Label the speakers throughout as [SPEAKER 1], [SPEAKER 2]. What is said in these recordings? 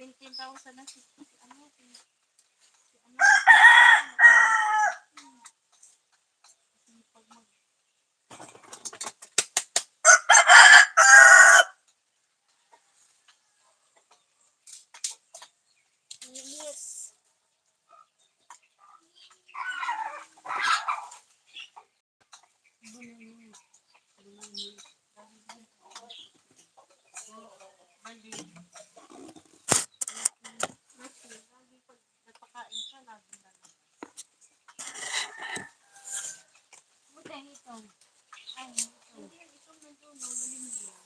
[SPEAKER 1] 17,000 na si ano, si ano, si pag mag Yes. Lagi pag napakain siya, lagi na lang. Buti ito. Ay, ito medyo magaling niya.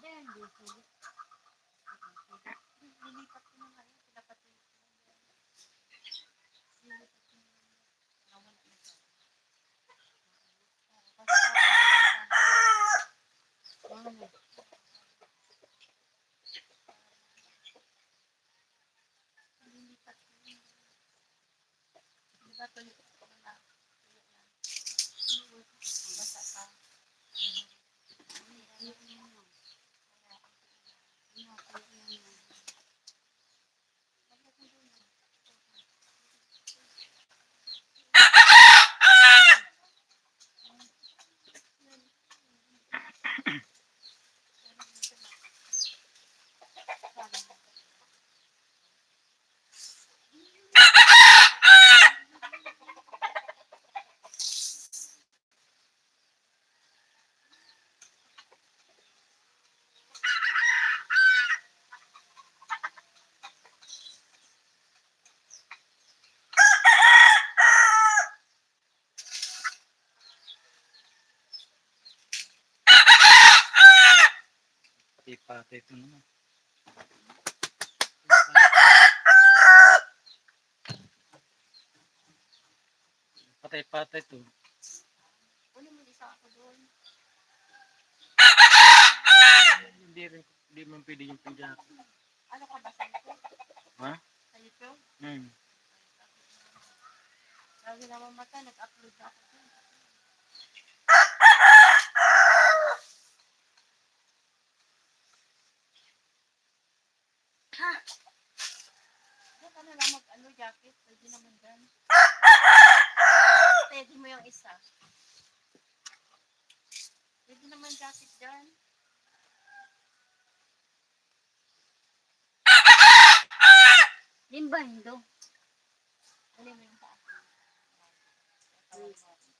[SPEAKER 1] Then, nilipat ko na nga yun. Pinapatuloy ko na yan. Nilipat ko na yan. Nawala na siya. Nilipat ko na yan. Diba tuloy ko na. Basta pa.
[SPEAKER 2] Patay ito naman. Patay ito.
[SPEAKER 1] Ano mo isa ako doon?
[SPEAKER 2] Hindi man pwede yung pinjak.
[SPEAKER 1] Ano ka ba sa ito?
[SPEAKER 2] Ha?
[SPEAKER 1] Sa ito? Lagi na mamata, nag-upload na ako doon. Ha? Doon ano lang mag-ano jacket, pwede naman dyan. Pwede mo yung isa. Pwede naman jacket dyan. Limbahindo. Dali mo yung sa akin.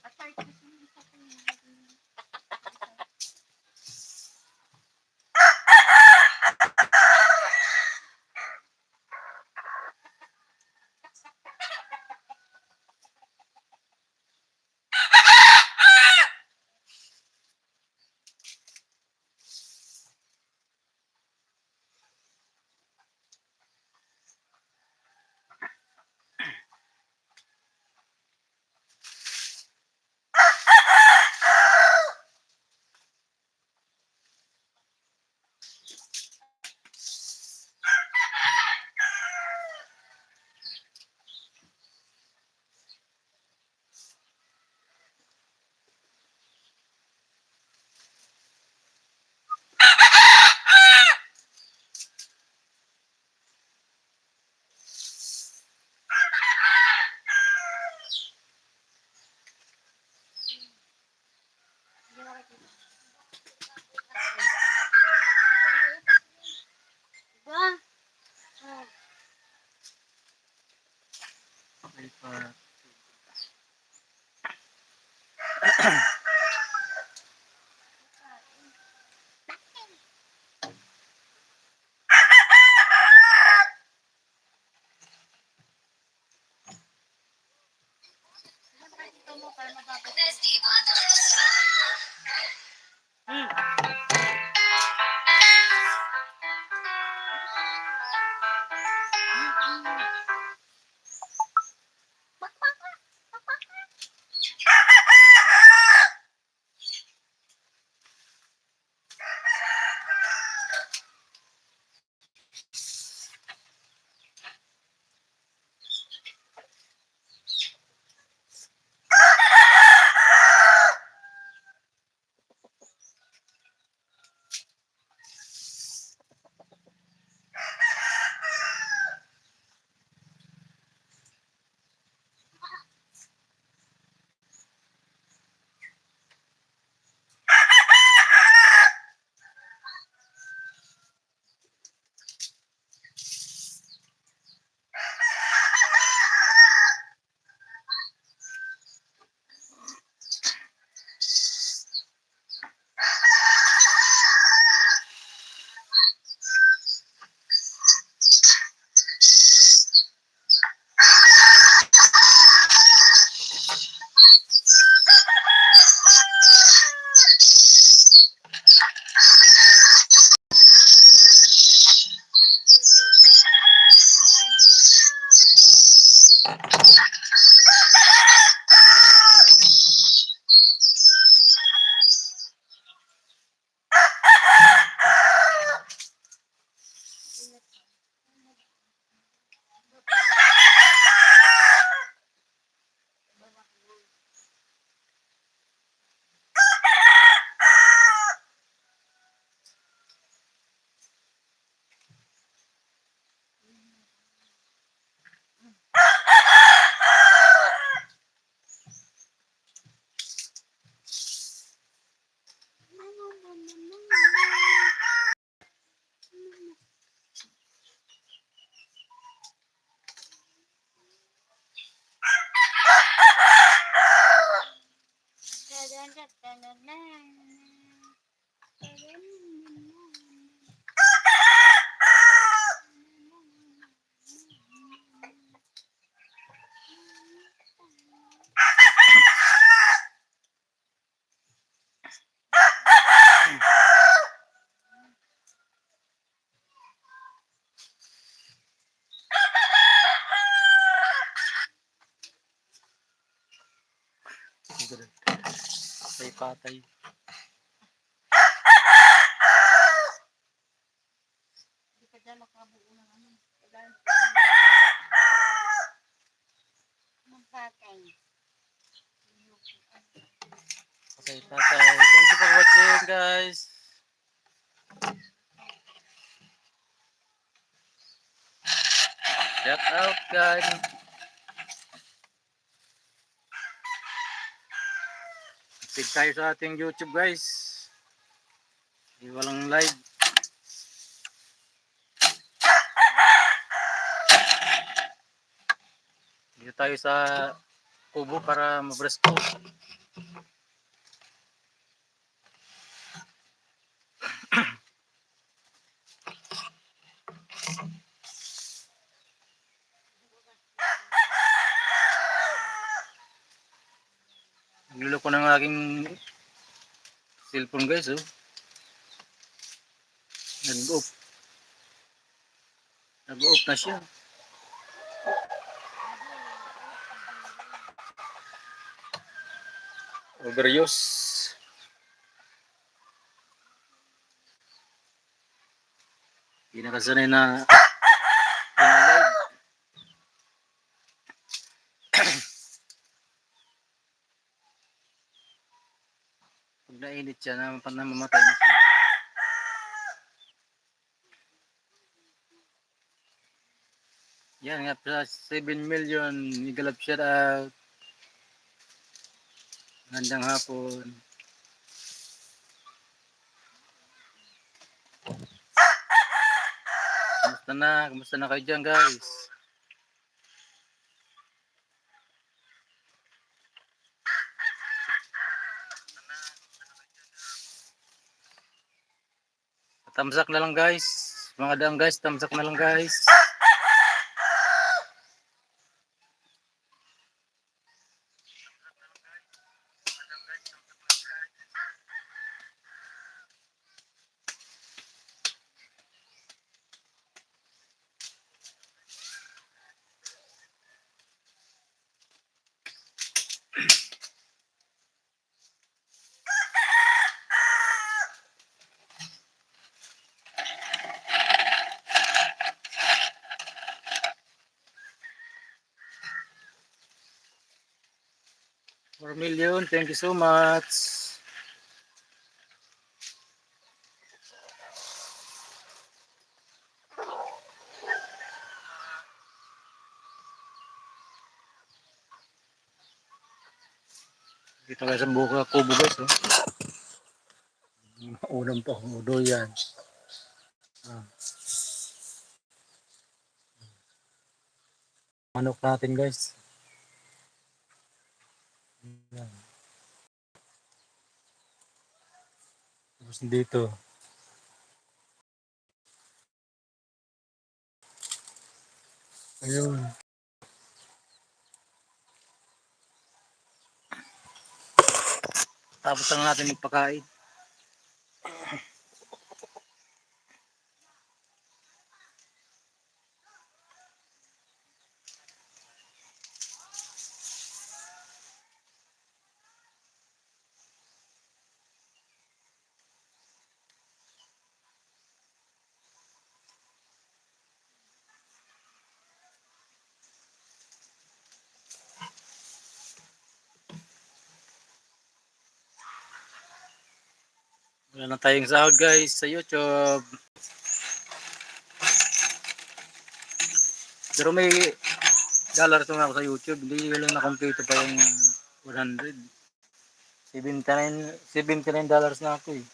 [SPEAKER 1] At kahit gusto mo isa ko yung
[SPEAKER 2] Ah,
[SPEAKER 1] Siyempre, dito mo para mababad.
[SPEAKER 2] patay.
[SPEAKER 1] Hindi ka dyan makabuo ng ano. Kailangan magpatay.
[SPEAKER 2] Patay. Thank you for watching, guys. Shout out, guys. Subscribe tayo sa ating YouTube, guys. Walang live. Dito tayo sa kubo para mabresko. Nagluloko ng aking cellphone, guys. Oh. Nag-off. Nag-off na siya. Overuse. Hindi nakasanay na live. Pag nainit siya, namamatay na siya. Yan nga, sa 7 million, Migalap shout out. Gandang hapon. Kumusta na? Kumusta na kayo dyan, guys? Tamsak na lang guys. Mga dam guys, tamsak na lang guys. $4 million, thank you so much. Dito guys ang buka kubo guys. Oh. Unang pa udo yan. Ah. Manok natin guys. Yan. Tapos dito. Ayun. Tapos lang natin magpakain. Wala na tayong sahod guys sa YouTube. Pero may dollars na ako sa YouTube. Hindi lang na-complete pa yung 100. $79 na ako eh.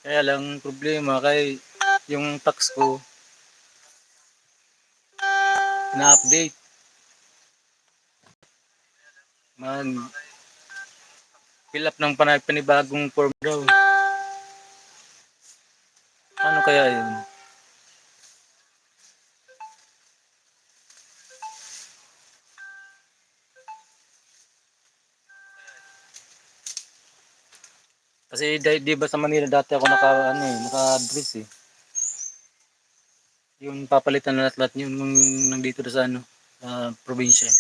[SPEAKER 2] Kaya lang problema kay yung tax ko na-update. Mag fill up ng panibagong form daw. Ano kaya yun? Kasi di ba sa Manila dati ako naka-address eh. Yung papalitan na lahat yun nung nandito na sa probinsya.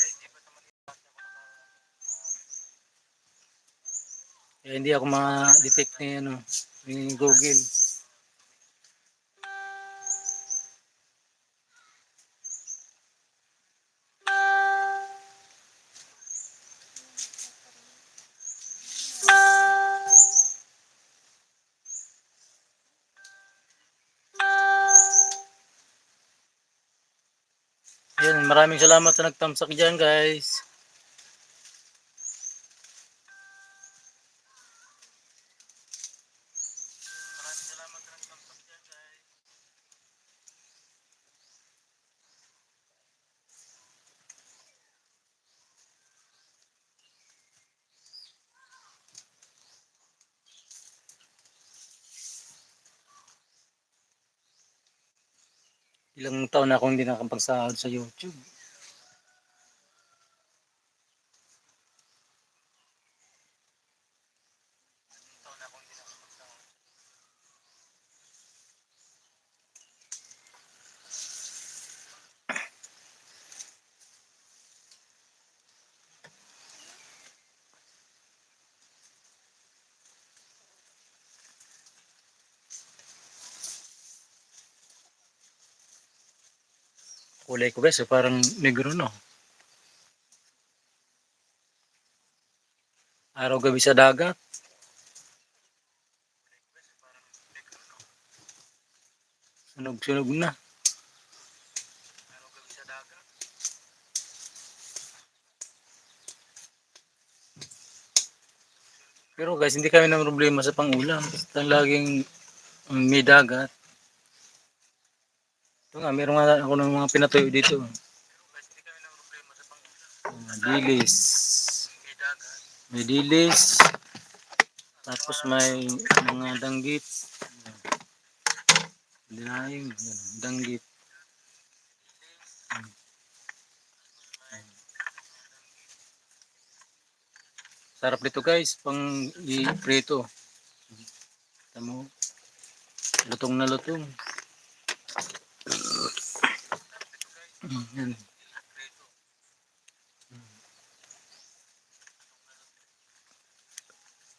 [SPEAKER 2] Kaya hindi ako ma-detect ni Google. Yan, maraming salamat sa nagtamsak dyan guys. Ilang taon na akong hindi nakapagsahod sa YouTube. Kulay ko guys, parang negro no. Araw gabi sa dagat. Sunog-sunog na. Pero guys, hindi kami ng problema sa pangulam. Basta laging may dagat. Ito nga, meron nga ako ng mga pinatuyo dito. Dilis. May dilis. Tapos may mga danggit. Dinaing, danggit. Sarap dito guys, pang i-prito. Tamo, lutong na lutong. Yan.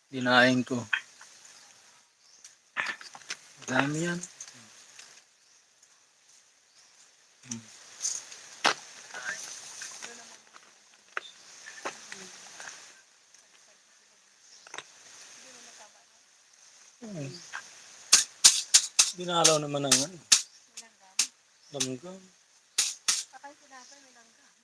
[SPEAKER 2] Dinaing ko. Dami yan. Dinalaw naman ng ano, langgam.
[SPEAKER 1] Kakay sinabi may langgam.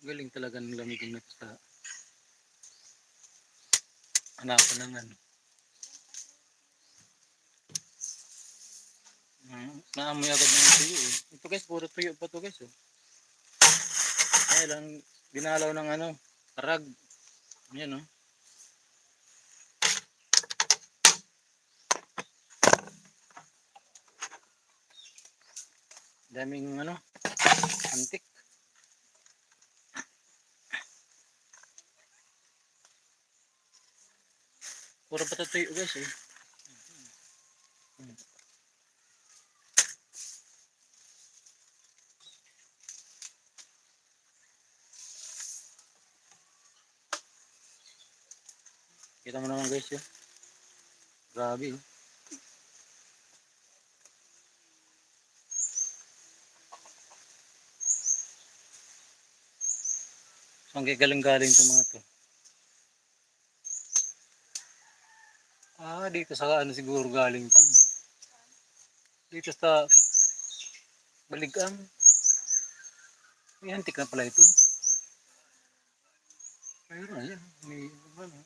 [SPEAKER 2] Galing talaga ng lamigin na sa hanapan ng ano. Naamoy agad ng tuyo eh. Ito guys, puro tuyo pa to guys. Oh. Kaya lang, dinalaw ng ano, karag. Yan oh. Daming ano, antik. Puro pa to tuyo guys eh. Kita mo naman guys yun. Grabe oh. Saan kaya galing-galing itong mga to? Dito sa ano siguro galing to. Dito sa Baligam. May antik na pala ito. Mayroon na yan. May ano.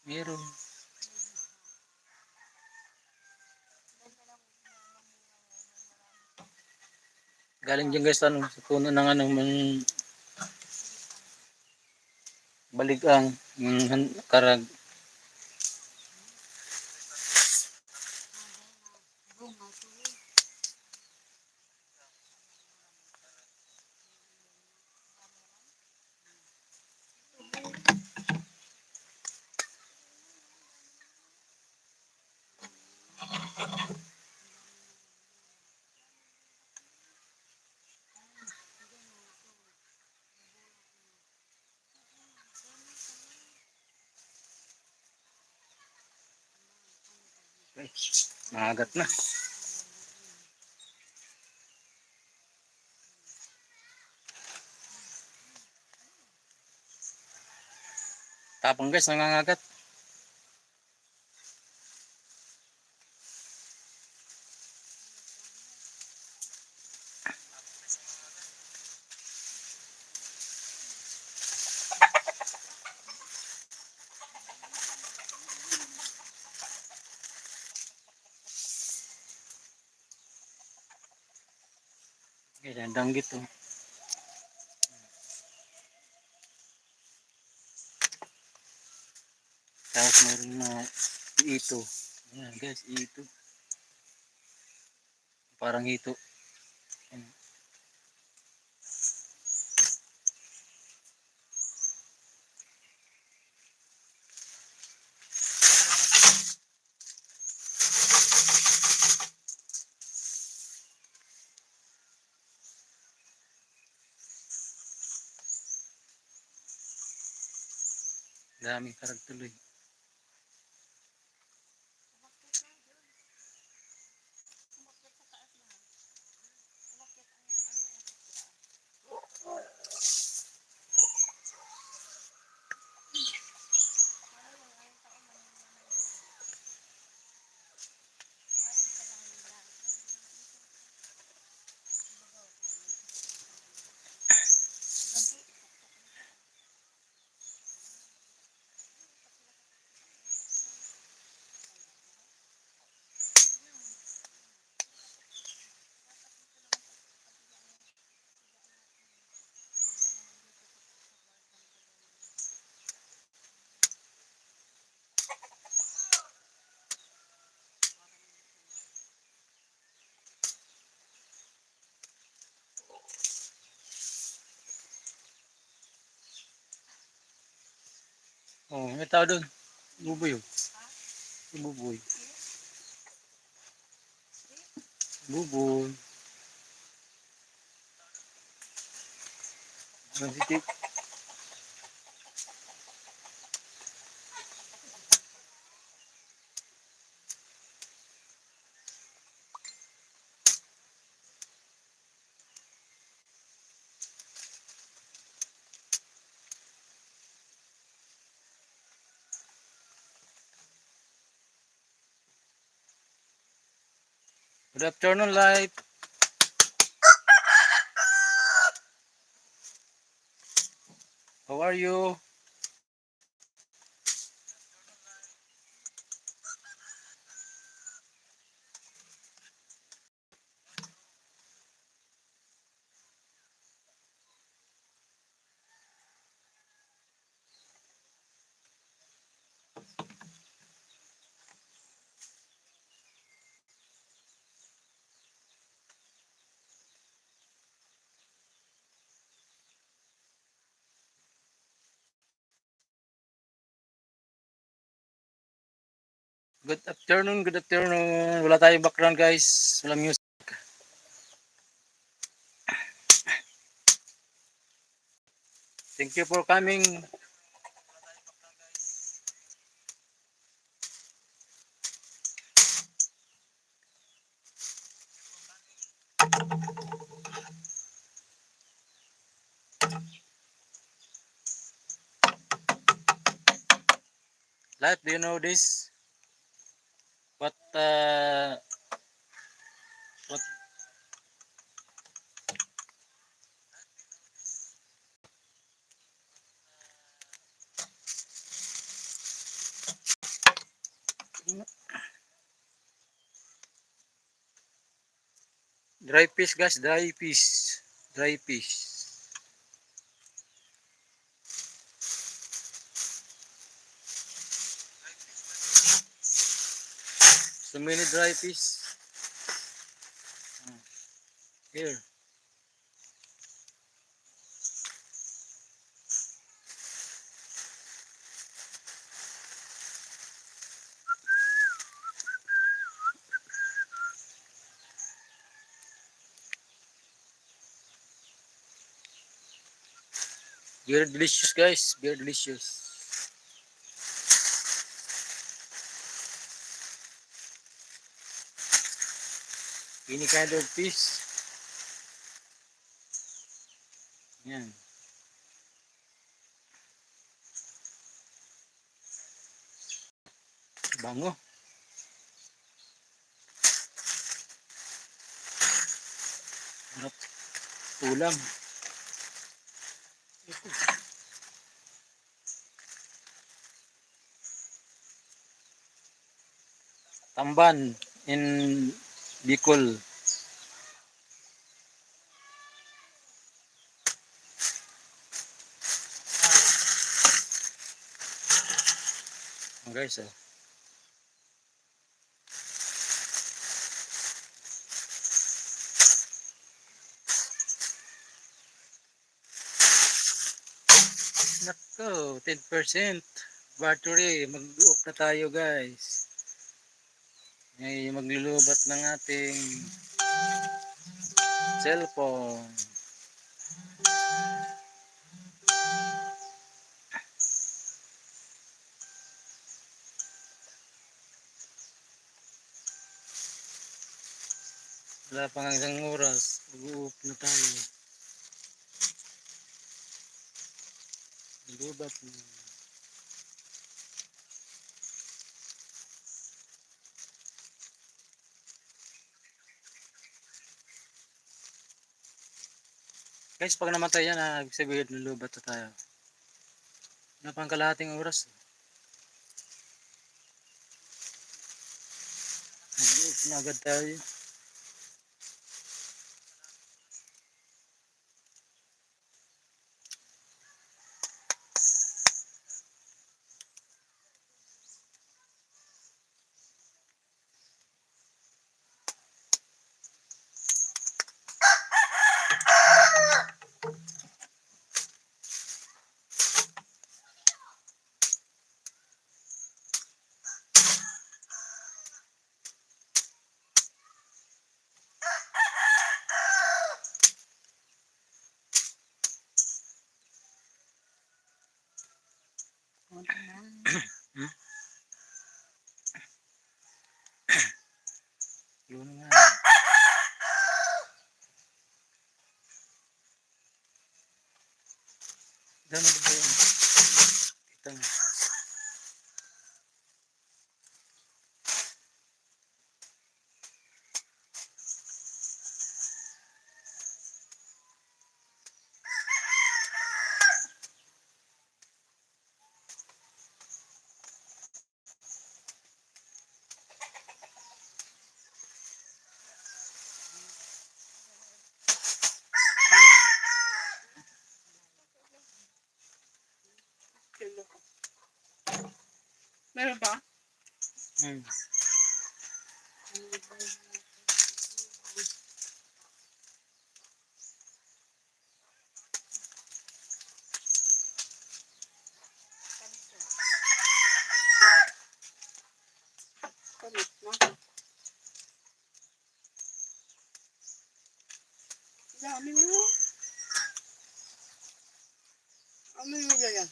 [SPEAKER 2] Meron. Galing dyan guys ano, sa puno ng ano, Baligang, karag. Okay. Maagat na. Tapang guys, nangangagat. Okay, danggit to. Tapos meron na ito. Ayan guys, ito. Parang ito. Ayan. Daming karag tuloy. Oh, may tao doon. Buboy oh.
[SPEAKER 1] Ha?
[SPEAKER 2] Buboy. Buboy. Nansitik. Good afternoon, light. How are you? Good afternoon, good afternoon. Wala tayong background guys. Wala music. Thank you for coming. Light, do you know this? What dry fish guys, dry fish. Dry fish. So many dry fish. Here. Very delicious guys. Very delicious. Any kind of fish. Yan. Bango. Harap ulam. Tamban in Bicol. Oh, guys, oh. Nako, 10%. Battery, mag-off na tayo guys. Ay, maglulubat ng ating cellphone. Wala pang isang oras. Mag-off na tayo. Maglulubat na. Guys, pag namatay yan, ibig sabihin lulubat na tayo. Wala pang kalahating oras. Mag-off na agad tayo. Dami din yun. Kita mo.
[SPEAKER 3] Kilo. Meron pa?
[SPEAKER 2] Hmm.
[SPEAKER 3] Kalit na. Dami mo. Ano yung ganyan?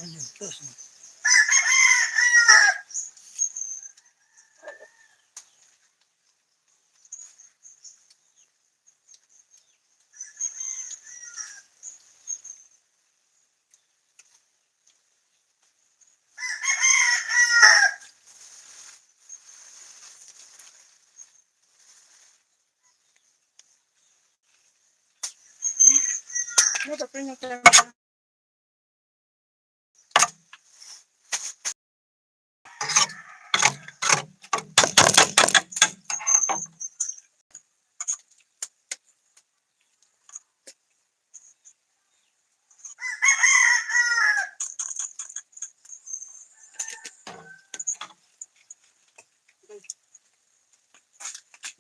[SPEAKER 2] Ano yun? Tapos,
[SPEAKER 3] Ano ba yung tema?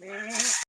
[SPEAKER 1] Meron pa, no?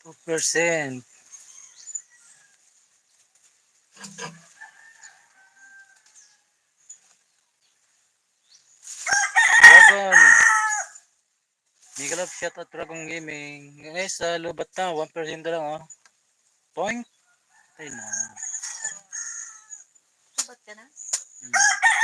[SPEAKER 2] 2%. Dragon. Miguel of shot at Dragon Gaming. Guys, sa lubat na. 1% na lang, oh. Point. Ay na.
[SPEAKER 1] Subat ka na?
[SPEAKER 2] Hmm.